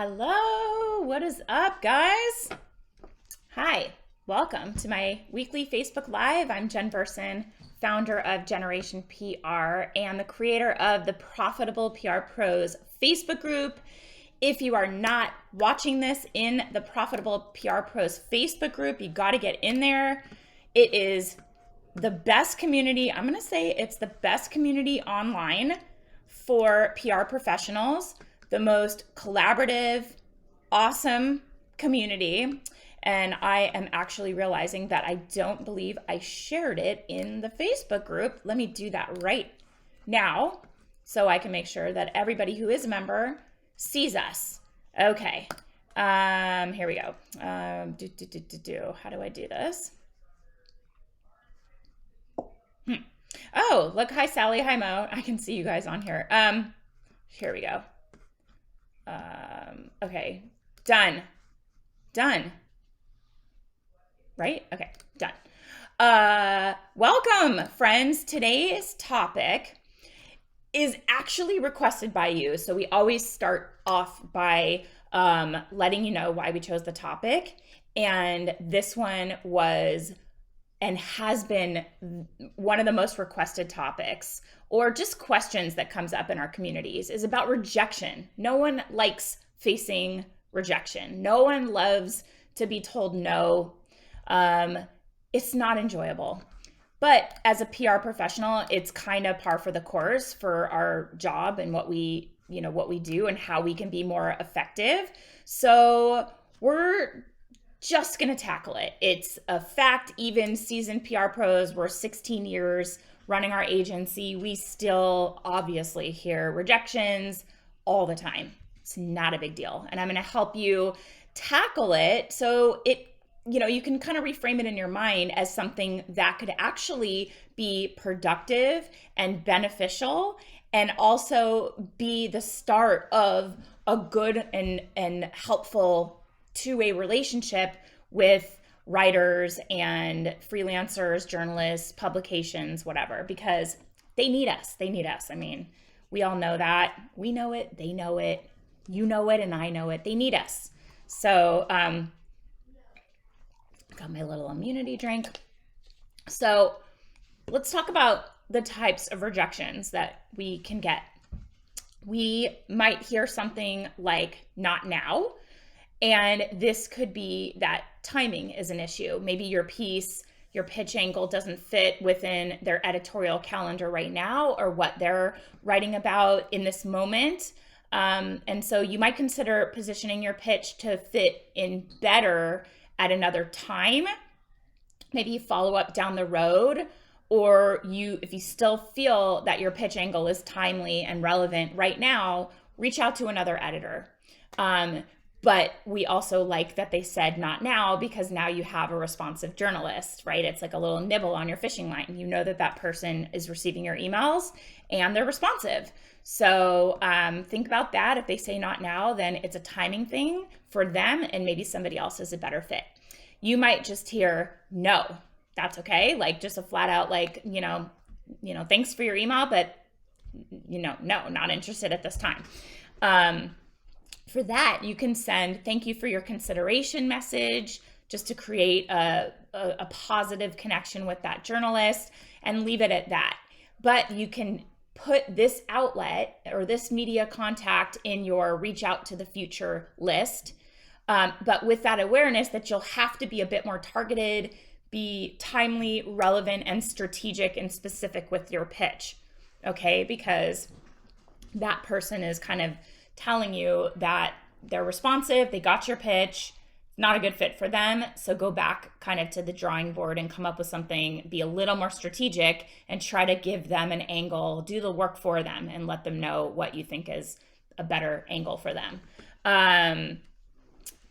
Hello, what is up, guys? Hi, welcome to my weekly Facebook Live. I'm Jen Burson, founder of Generation PR and the creator of the Profitable PR Pros Facebook group. If you are not watching this in the Profitable PR Pros Facebook group, you got to get in there. It is the best community. I'm going to say it's the best community online for PR professionals, the most collaborative, awesome community. And I am actually realizing that I don't believe I shared it in the Facebook group. Let me do that right now so I can make sure that everybody who is a member sees us. Okay, here we go. How do I do this? Oh, look, hi Sally, hi Mo. I can see you guys on here. Here we go. Okay, done. Right? Okay, done. Welcome, friends. Today's topic is actually requested by you. So we always start off by letting you know why we chose the topic. And this one was and has been one of the most requested topics, or just questions that comes up in our communities, is about rejection. No one likes facing rejection. No one loves to be told no. It's not enjoyable. But as a PR professional, it's kind of par for the course for our job and what we do and how we can be more effective. So we're just gonna tackle it. It's a fact. Even seasoned PR pros, we're 16 years running our agency, we still obviously hear rejections all the time. It's not a big deal. And I'm gonna help you tackle it so you can kind of reframe it in your mind as something that could actually be productive and beneficial, and also be the start of a good and helpful two-way relationship with writers and freelancers, journalists, publications, whatever, because they need us. I mean, we all know that. We know it, they know it, you know it, and I know it. They need us. So, got my little immunity drink. So let's talk about the types of rejections that we can get. We might hear something like "not now," and this could be that timing is an issue. Maybe your piece, your pitch angle doesn't fit within their editorial calendar right now, or what they're writing about in this moment. And so you might consider positioning your pitch to fit in better at another time. Maybe you follow up down the road, or if you still feel that your pitch angle is timely and relevant right now, reach out to another editor. But we also like that they said "not now," because now you have a responsive journalist, right? It's like a little nibble on your fishing line. You know that person is receiving your emails and they're responsive. So think about that. If they say "not now," then it's a timing thing for them, and maybe somebody else is a better fit. You might just hear "no." That's okay. Like just a flat out thanks for your email, but no, not interested at this time. For that, you can send "thank you for your consideration" message, just to create a positive connection with that journalist, and leave it at that. But you can put this outlet or this media contact in your reach out to the future list, but with that awareness that you'll have to be a bit more targeted, be timely, relevant, and strategic and specific with your pitch, okay? Because that person is kind of telling you that they're responsive, they got your pitch, not a good fit for them. So go back kind of to the drawing board and come up with something, be a little more strategic, and try to give them an angle, do the work for them, and let them know what you think is a better angle for them.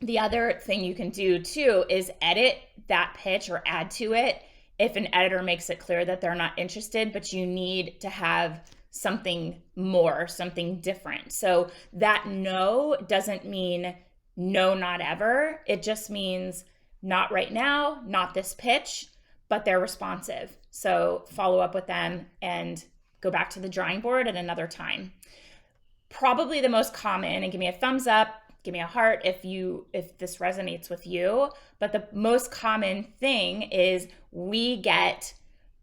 The other thing you can do too is edit that pitch or add to it if an editor makes it clear that they're not interested, but you need to have something more, something different. So that "no" doesn't mean no, not ever. It just means not right now, not this pitch, but they're responsive. So follow up with them and go back to the drawing board at another time. Probably the most common, and give me a thumbs up give me a heart if this resonates with you. But the most common thing is we get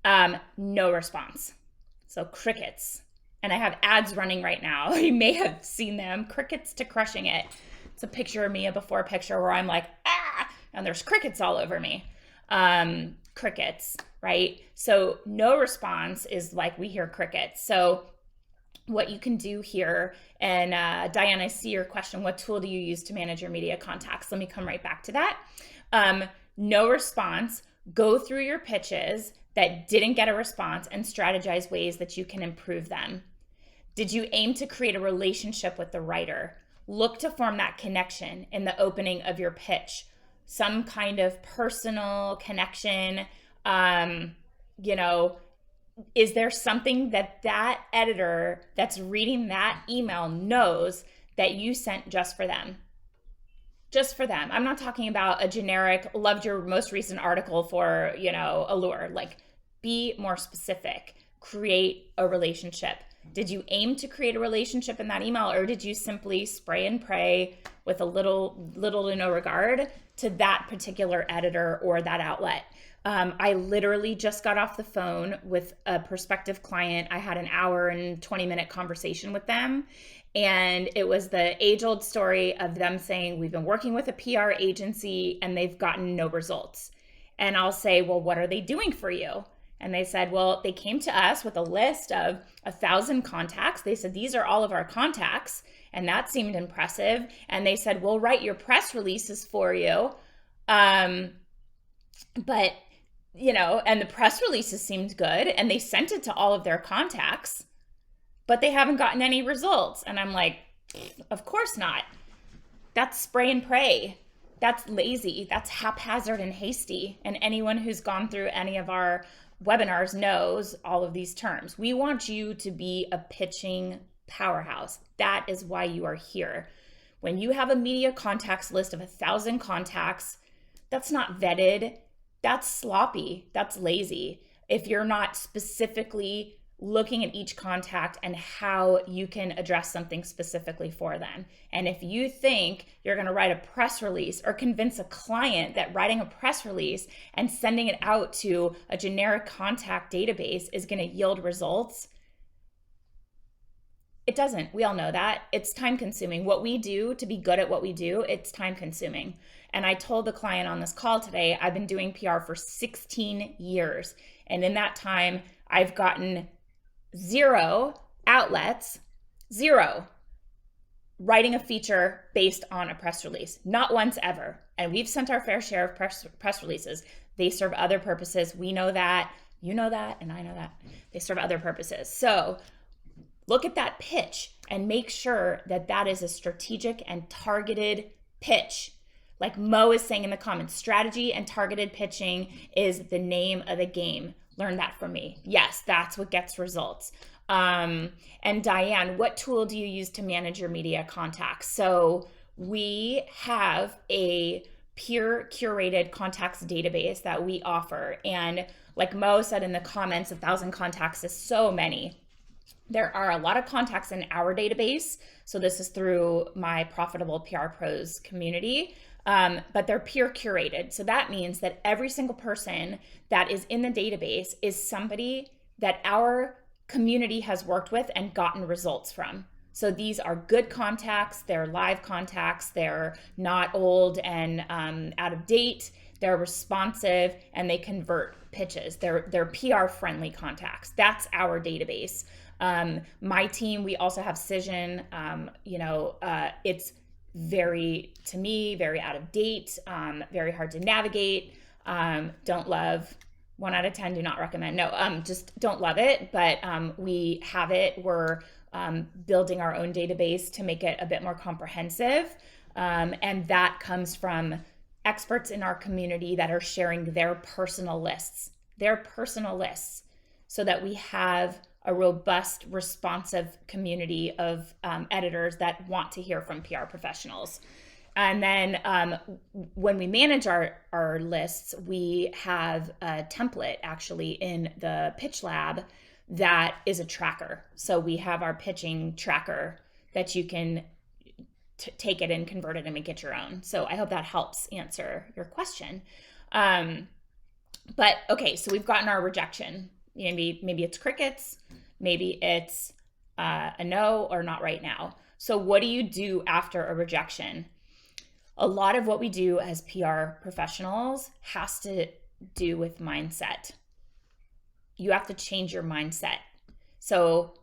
no response. So crickets. And I have ads running right now. You may have seen them. Crickets to crushing it. It's a picture of me, a before picture where I'm like, and there's crickets all over me. Crickets, right? So no response is like we hear crickets. So what you can do here, and Diane, I see your question, what tool do you use to manage your media contacts? Let me come right back to that. No response, go through your pitches that didn't get a response and strategize ways that you can improve them. Did you aim to create a relationship with the writer? Look to form that connection in the opening of your pitch. Some kind of personal connection, is there something that editor that's reading that email knows that you sent just for them? Just for them. I'm not talking about a generic, loved your most recent article for, Allure. Like, be more specific. Create a relationship. Did you aim to create a relationship in that email, or did you simply spray and pray with a little to no regard to that particular editor or that outlet? I literally just got off the phone with a prospective client. I had an hour and 20-minute conversation with them. And it was the age-old story of them saying, we've been working with a PR agency and they've gotten no results. And I'll say, well, what are they doing for you? And they said, well, they came to us with a list of 1,000 contacts. They said, these are all of our contacts. And that seemed impressive. And they said, we'll write your press releases for you. And the press releases seemed good. And they sent it to all of their contacts, but they haven't gotten any results. And I'm like, of course not. That's spray and pray. That's lazy. That's haphazard and hasty. And anyone who's gone through any of our webinars knows all of these terms. We want you to be a pitching powerhouse. That is why you are here. When you have a media contacts list of 1,000 contacts, that's not vetted. That's sloppy. That's lazy. If you're not specifically looking at each contact and how you can address something specifically for them. And if you think you're going to write a press release or convince a client that writing a press release and sending it out to a generic contact database is going to yield results, it doesn't. We all know that. It's time consuming. What we do to be good at what we do, it's time consuming. And I told the client on this call today, I've been doing PR for 16 years. And in that time, I've gotten 0 outlets, 0 writing a feature based on a press release. Not once ever. And we've sent our fair share of press releases. They serve other purposes. We know that, you know that, and I know that. They serve other purposes. So look at that pitch and make sure that that is a strategic and targeted pitch. Like Mo is saying in the comments, strategy and targeted pitching is the name of the game. Learn that from me. Yes, that's what gets results. And Diane, what tool do you use to manage your media contacts? So we have a peer curated contacts database that we offer. And like Mo said in the comments, 1,000 contacts is so many. There are a lot of contacts in our database. So this is through my Profitable PR Pros community. But they're peer curated. So that means that every single person that is in the database is somebody that our community has worked with and gotten results from. So these are good contacts, they're live contacts, they're not old and out of date, they're responsive, and they convert pitches. They're PR friendly contacts. That's our database. My team, we also have Cision. It's very, to me, very out of date, very hard to navigate. Don't love. 1 out of 10, do not recommend. No, just don't love it, but we have it. We're building our own database to make it a bit more comprehensive. And that comes from experts in our community that are sharing their personal lists, so that we have a robust, responsive community of editors that want to hear from PR professionals. And then when we manage our lists, we have a template actually in the Pitch Lab that is a tracker. So we have our pitching tracker that you can take it and convert it and make it your own. So I hope that helps answer your question. But okay, so we've gotten our rejection. Maybe it's crickets, maybe it's a no or not right now. So what do you do after a rejection? A lot of what we do as PR professionals has to do with mindset. You have to change your mindset. So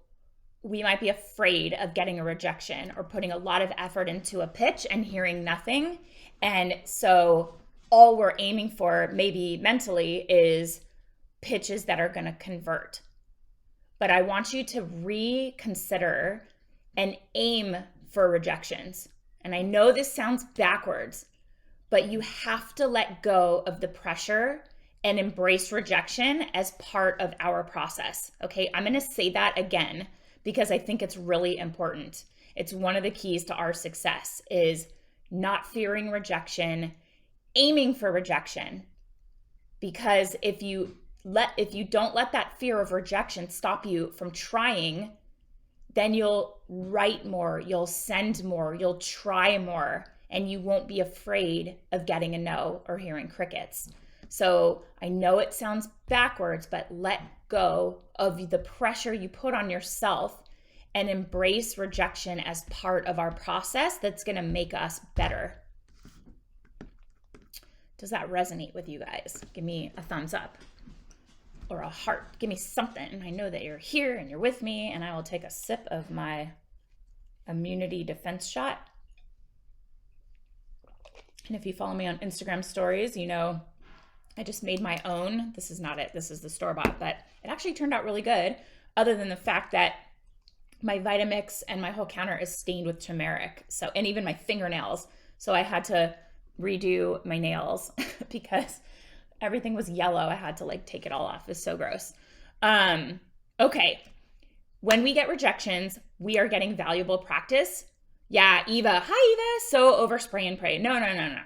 we might be afraid of getting a rejection or putting a lot of effort into a pitch and hearing nothing. And so all we're aiming for, maybe mentally, is pitches that are going to convert. But I want you to reconsider and aim for rejections. And I know this sounds backwards, but you have to let go of the pressure and embrace rejection as part of our process. Okay, I'm going to say that again because I think it's really important. It's one of the keys to our success is not fearing rejection, aiming for rejection. Because if you don't let that fear of rejection stop you from trying, then you'll write more, you'll send more, you'll try more, and you won't be afraid of getting a no or hearing crickets. So I know it sounds backwards, but let go of the pressure you put on yourself and embrace rejection as part of our process that's going to make us better. Does that resonate with you guys? Give me a thumbs up or a heart. Give me something. I know that you're here and you're with me, and I will take a sip of my immunity defense shot. And if you follow me on Instagram stories, you know I just made my own. This is not it. This is the store-bought, but it actually turned out really good, other than the fact that my Vitamix and my whole counter is stained with turmeric. So, and even my fingernails. So I had to redo my nails because everything was yellow. I had to like take it all off. It's so gross. Okay. When we get rejections, we are getting valuable practice. Yeah, Eva. Hi, Eva. So over spray and pray. No.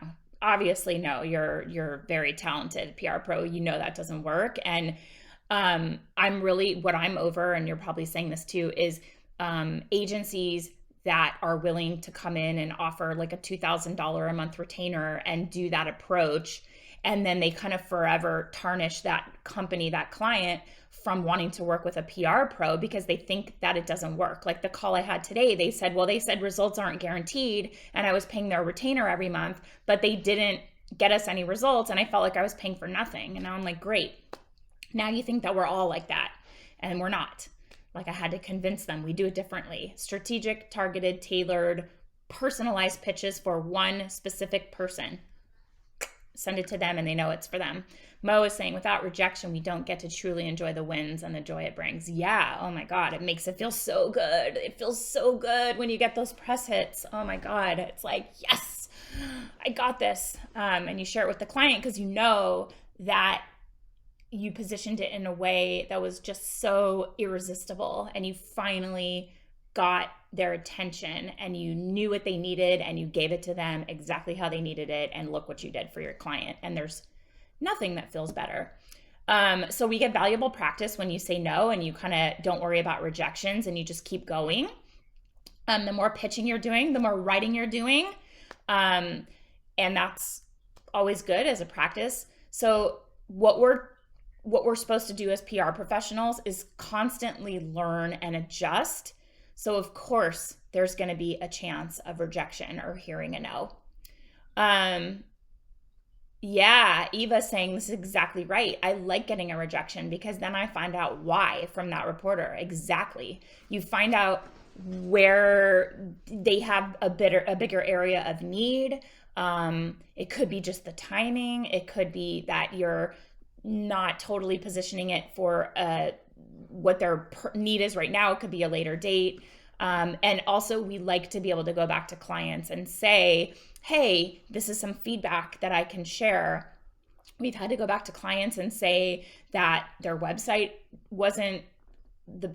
Obviously, no. You're very talented PR pro. You know that doesn't work. And what I'm over, and you're probably saying this too, is agencies that are willing to come in and offer like a $2,000 a month retainer and do that approach. And then they kind of forever tarnish that company, that client, from wanting to work with a PR pro because they think that it doesn't work. Like the call I had today, they said results aren't guaranteed, and I was paying their retainer every month, but they didn't get us any results, and I felt like I was paying for nothing. And now I'm like, great. Now you think that we're all like that, and we're not. Like I had to convince them we do it differently. Strategic, targeted, tailored, personalized pitches for one specific person. Send it to them and they know it's for them. Mo is saying, without rejection, we don't get to truly enjoy the wins and the joy it brings. Yeah, oh my God, it makes it feel so good. It feels so good when you get those press hits. Oh my God, it's like, yes, I got this. And you share it with the client because you know that you positioned it in a way that was just so irresistible, and you finally got their attention and you knew what they needed and you gave it to them exactly how they needed it, and look what you did for your client. And there's nothing that feels better. So we get valuable practice when you say no and you kind of don't worry about rejections and you just keep going. The more pitching you're doing, the more writing you're doing. And that's always good as a practice. So what we're supposed to do as PR professionals is constantly learn and adjust. So of course, there's going to be a chance of rejection or hearing a no. Yeah, Eva's saying this is exactly right. I like getting a rejection because then I find out why from that reporter. Exactly. You find out where they have a bigger area of need. It could be just the timing. It could be that you're not totally positioning it for what their need is right now. It could be a later date. And also we like to be able to go back to clients and say, hey, this is some feedback that I can share. We've had to go back to clients and say that their website wasn't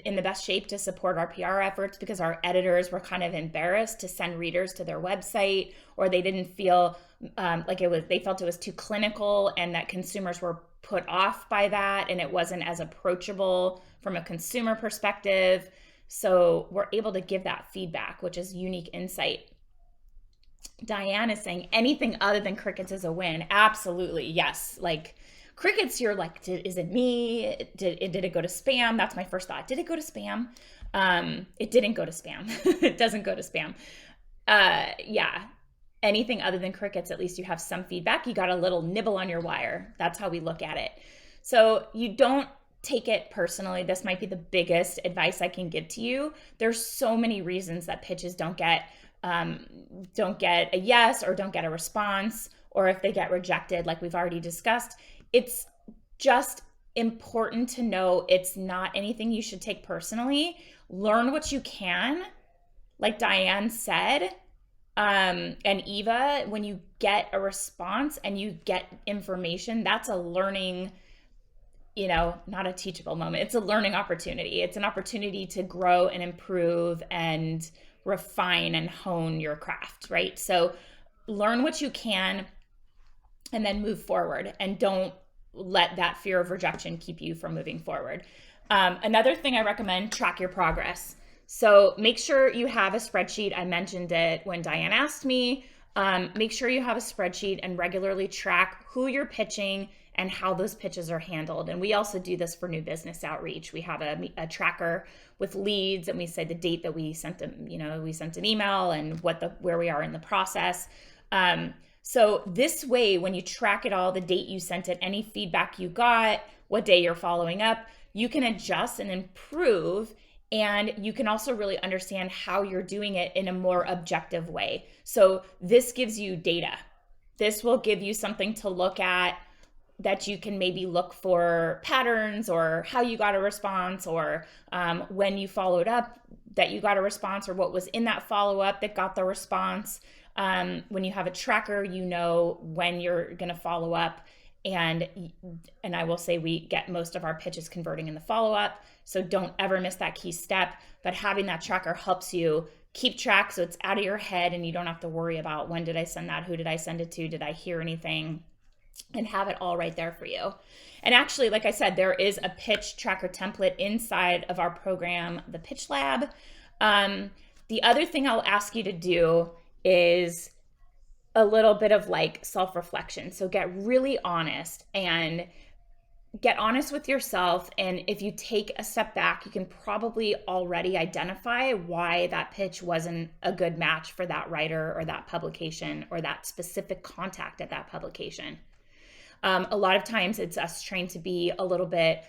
in the best shape to support our PR efforts because our editors were kind of embarrassed to send readers to their website, or they didn't feel they felt it was too clinical and that consumers were put off by that and it wasn't as approachable from a consumer perspective. So we're able to give that feedback, which is unique insight. Diane is saying anything other than crickets is a win. Absolutely. Yes. Like crickets, you're like, is it me? Did it go to spam? That's my first thought. Did it go to spam? It didn't go to spam. It doesn't go to spam. Yeah. Anything other than crickets, at least you have some feedback. You got a little nibble on your wire. That's how we look at it. So you don't take it personally. This might be the biggest advice I can give to you. There's so many reasons that pitches don't get a yes or don't get a response, or if they get rejected, like we've already discussed. It's just important to know it's not anything you should take personally. Learn what you can, like Diane said, and Eva, when you get a response and you get information, that's a learning, not a teachable moment. It's a learning opportunity. It's an opportunity to grow and improve and refine and hone your craft, right? So learn what you can and then move forward, and don't let that fear of rejection keep you from moving forward. Another thing I recommend, track your progress. So make sure you have a spreadsheet. I mentioned it when Diane asked me. Make sure you have a spreadsheet and regularly track who you're pitching and how those pitches are handled. And we also do this for new business outreach. We have a tracker with leads, and we say the date that we sent them, we sent an email and where we are in the process. So this way, when you track it all, the date you sent it, any feedback you got, what day you're following up, you can adjust and improve. And you can also really understand how you're doing it in a more objective way. So this gives you data. This will give you something to look at, that you can maybe look for patterns, or how you got a response, or when you followed up that you got a response, or what was in that follow-up that got the response. When you have a tracker, when you're going to follow up. And I will say we get most of our pitches converting in the follow-up. So don't ever miss that key step. But having that tracker helps you keep track, so it's out of your head and you don't have to worry about, when did I send that? Who did I send it to? Did I hear anything? And have it all right there for you. And actually, like I said, there is a pitch tracker template inside of our program, the Pitch Lab. The other thing I'll ask you to do is a little bit of like self-reflection. So get really honest and get honest with yourself. And if you take a step back, you can probably already identify why that pitch wasn't a good match for that writer or that publication or that specific contact at that publication. A lot of times it's us trying to be a little bit,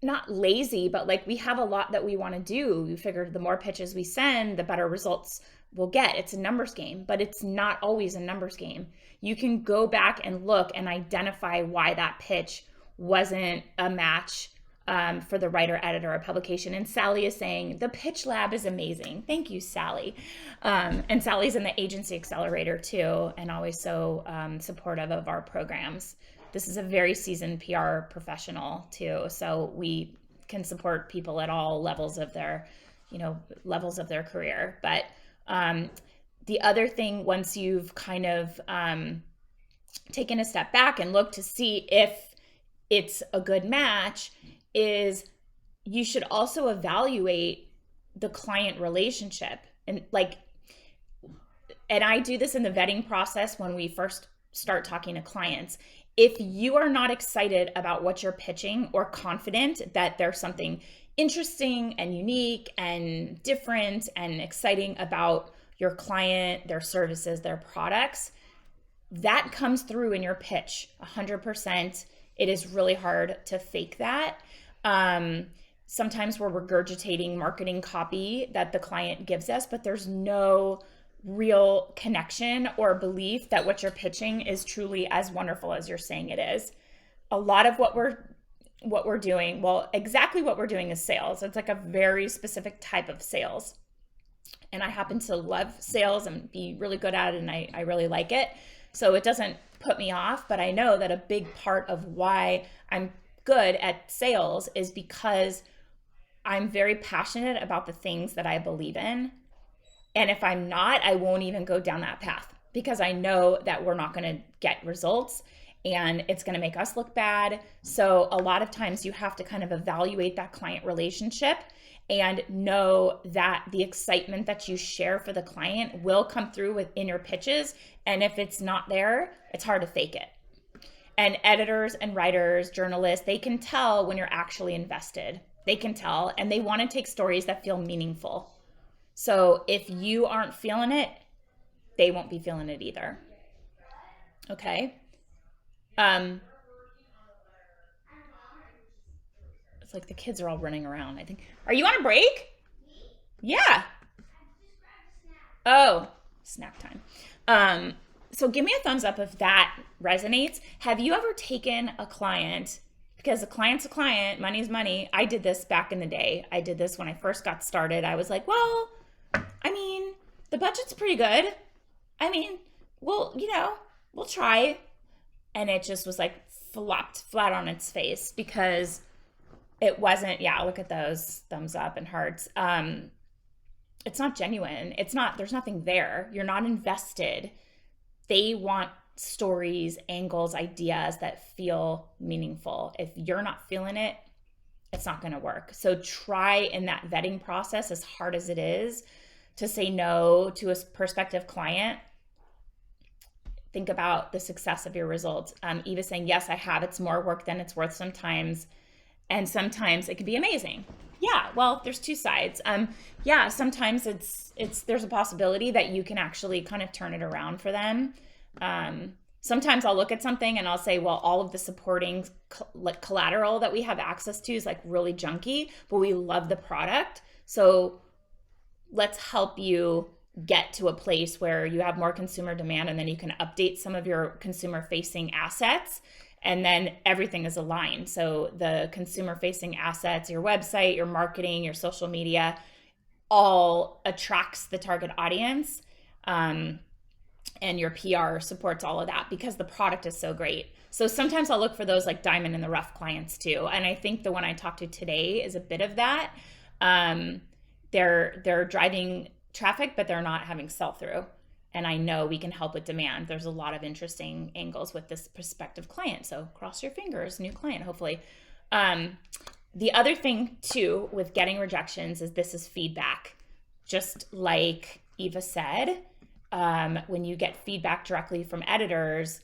not lazy, but like we have a lot that we want to do. We figure the more pitches we send, the better results we'll get. It's a numbers game, but it's not always a numbers game. You can go back and look and identify why that pitch wasn't a match for the writer, editor, or publication. And Sally is saying, the Pitch Lab is amazing. Thank you, Sally. And Sally's in the Agency Accelerator too, and always so supportive of our programs. This is a very seasoned PR professional too, so we can support people at all levels of their career. But the other thing, once you've kind of taken a step back and looked to see if it's a good match, is you should also evaluate the client relationship. And I do this in the vetting process when we first start talking to clients. If you are not excited about what you're pitching or confident that there's something interesting and unique and different and exciting about your client, their services, their products, that comes through in your pitch 100%. It is really hard to fake that. Sometimes we're regurgitating marketing copy that the client gives us, but there's no real connection or belief that what you're pitching is truly as wonderful as you're saying it is. A lot of what we're doing, well, exactly what we're doing is sales. It's like a very specific type of sales. And I happen to love sales and be really good at it, and I really like it. So it doesn't put me off, but I know that a big part of why I'm good at sales is because I'm very passionate about the things that I believe in. And if I'm not, I won't even go down that path, because I know that we're not going to get results and it's going to make us look bad. So a lot of times you have to kind of evaluate that client relationship and know that the excitement that you share for the client will come through within your pitches. And if it's not there, it's hard to fake it. And editors and writers, journalists, they can tell when you're actually invested. They can tell, and they want to take stories that feel meaningful. So if you aren't feeling it, they won't be feeling it either. Okay? It's like the kids are all running around, I think. Are you on a break? Yeah. Oh, snack time. So give me a thumbs up if that resonates. Have you ever taken a client, because a client's a client, money's money. I did this back in the day. I did this when I first got started. I was like, well, I mean, the budget's pretty good. I mean, we'll try. And it just was like flopped flat on its face because it wasn't, look at those thumbs up and hearts. It's not genuine. There's nothing there. You're not invested. They want stories, angles, ideas that feel meaningful. If you're not feeling it, it's not going to work. So try in that vetting process, as hard as it is, to say no to a prospective client. Think about the success of your results. Eva saying, yes, I have. It's more work than it's worth sometimes. And sometimes it can be amazing. Yeah, well, there's two sides. Sometimes there's a possibility that you can actually kind of turn it around for them. Sometimes I'll look at something and I'll say, well, all of the supporting collateral that we have access to is like really junky, but we love the product. So let's help you get to a place where you have more consumer demand, and then you can update some of your consumer facing assets, and then everything is aligned. So the consumer facing assets, your website, your marketing, your social media, all attracts the target audience. And your PR supports all of that because the product is so great. So sometimes I'll look for those like diamond in the rough clients too. And I think the one I talked to today is a bit of that. They're driving traffic, but they're not having sell-through. And I know we can help with demand. There's a lot of interesting angles with this prospective client. So cross your fingers, new client, hopefully. The other thing too with getting rejections is this is feedback. Just like Eva said, when you get feedback directly from editors,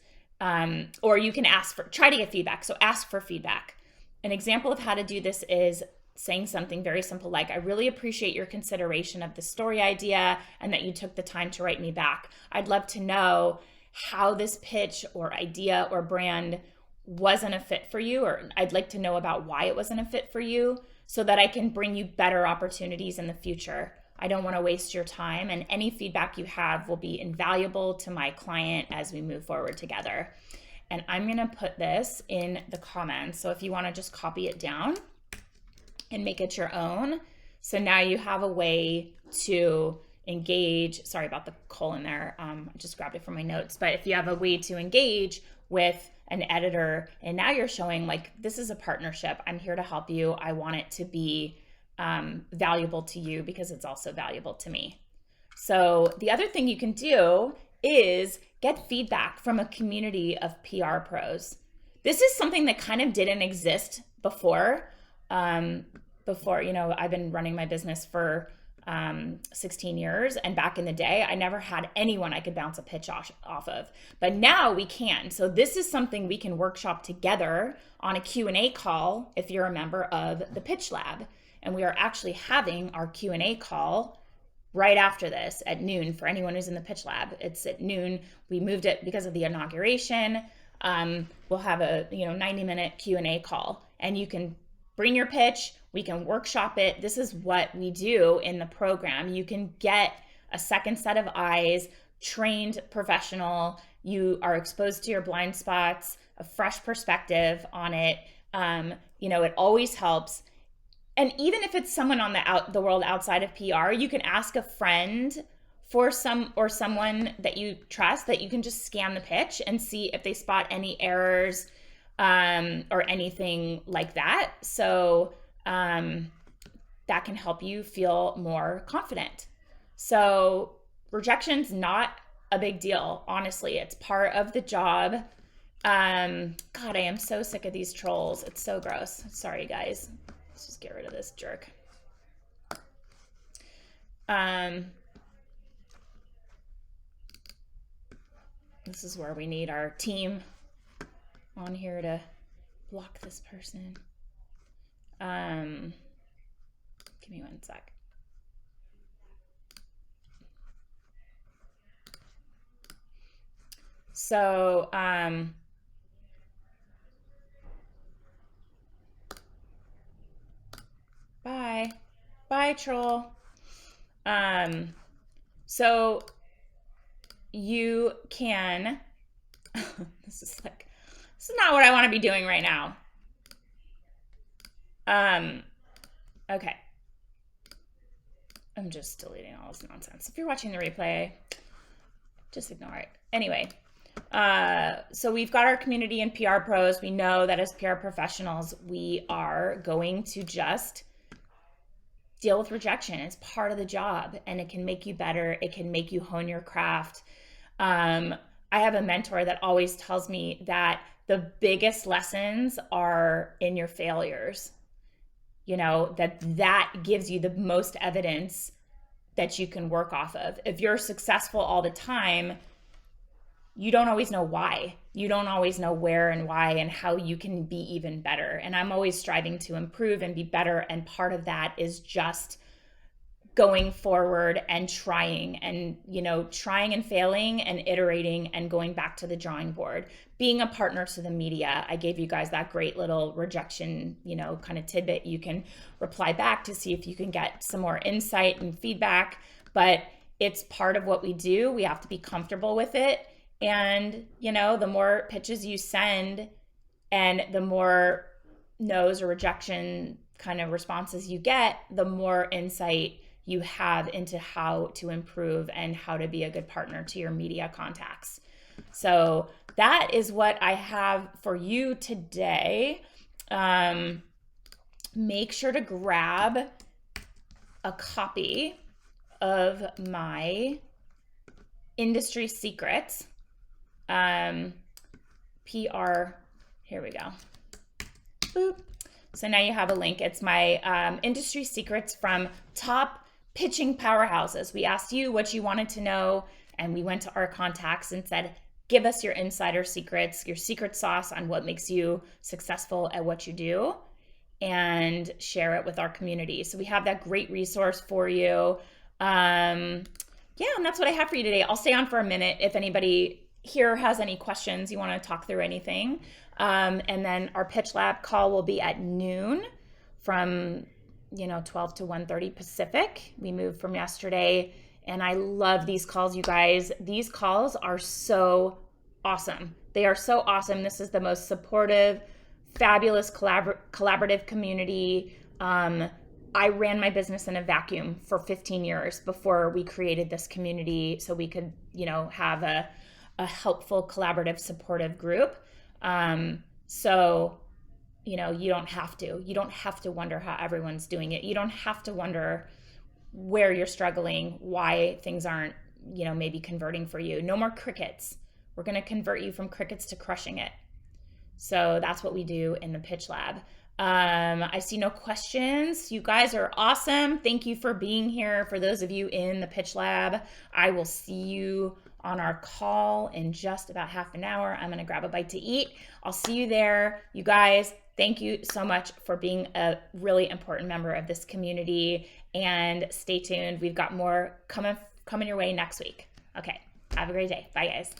or you can try to get feedback. So ask for feedback. An example of how to do this is saying something very simple like, I really appreciate your consideration of the story idea and that you took the time to write me back. I'd love to know how this pitch or idea or brand wasn't a fit for you, or I'd like to know about why it wasn't a fit for you so that I can bring you better opportunities in the future. I don't want to waste your time, and any feedback you have will be invaluable to my client as we move forward together. And I'm going to put this in the comments. So if you want to just copy it down and make it your own. So now you have a way to engage. Sorry about the colon there. I just grabbed it from my notes. But if you have a way to engage with an editor, and now you're showing like, this is a partnership. I'm here to help you. I want it to be valuable to you because it's also valuable to me. So the other thing you can do is get feedback from a community of PR pros. This is something that kind of didn't exist before. I've been running my business for 16 years, and back in the day, I never had anyone I could bounce a pitch off of. But now we can. So this is something we can workshop together on a Q&A call if you're a member of the Pitch Lab. And we are actually having our Q&A call right after this at noon for anyone who's in the Pitch Lab. It's at noon. We moved it because of the inauguration. We'll have a 90-minute Q&A call, and you can bring your pitch. We can workshop it. This is what we do in the program. You can get a second set of eyes, trained professional. You are exposed to your blind spots, a fresh perspective on it. It always helps. And even if it's someone on the world outside of PR, you can ask a friend for someone that you trust that you can just scan the pitch and see if they spot any errors or anything like that. So that can help you feel more confident. So rejection's not a big deal. Honestly, it's part of the job. God, I am so sick of these trolls. It's so gross. Sorry, guys. Let's just get rid of this jerk. This is where we need our team on here to block this person. Give me one sec. So, bye, troll. So you can, this is not what I want to be doing right now. Okay. I'm just deleting all this nonsense. If you're watching the replay, just ignore it. Anyway, so we've got our community and PR pros. We know that as PR professionals, we are going to just deal with rejection. It's part of the job, and it can make you better. It can make you hone your craft. I have a mentor that always tells me that the biggest lessons are in your failures. You know, that gives you the most evidence that you can work off of. If you're successful all the time, you don't always know why. You don't always know where and why and how you can be even better. And I'm always striving to improve and be better. And part of that is just going forward and trying and, trying and failing and iterating and going back to the drawing board, being a partner to the media. I gave you guys that great little rejection, kind of tidbit. You can reply back to see if you can get some more insight and feedback, but it's part of what we do. We have to be comfortable with it. And, the more pitches you send and the more no's or rejection kind of responses you get, the more insight you have into how to improve and how to be a good partner to your media contacts. So that is what I have for you today. Make sure to grab a copy of my industry secrets. PR, here we go. Boop. So now you have a link. It's my industry secrets from top pitching powerhouses. We asked you what you wanted to know, and we went to our contacts and said, give us your insider secrets, your secret sauce on what makes you successful at what you do, and share it with our community. So we have that great resource for you. And that's what I have for you today. I'll stay on for a minute if anybody here has any questions, you want to talk through anything. And then our pitch lab call will be at noon from 12 to 1:30 Pacific. We moved from yesterday, and I love these calls, you guys. These calls are so awesome. They are so awesome. This is the most supportive, fabulous collaborative community. I ran my business in a vacuum for 15 years before we created this community so we could, have a helpful, collaborative, supportive group. So, you don't have to wonder how everyone's doing it. You don't have to wonder where you're struggling, why things aren't, maybe converting for you. No more crickets. We're going to convert you from crickets to crushing it. So that's what we do in the pitch lab. I see no questions. You guys are awesome. Thank you for being here. For those of you in the pitch lab, I will see you on our call in just about half an hour. I'm going to grab a bite to eat. I'll see you there. You guys, thank you so much for being a really important member of this community, and stay tuned. We've got more coming your way next week. Okay. Have a great day. Bye, guys.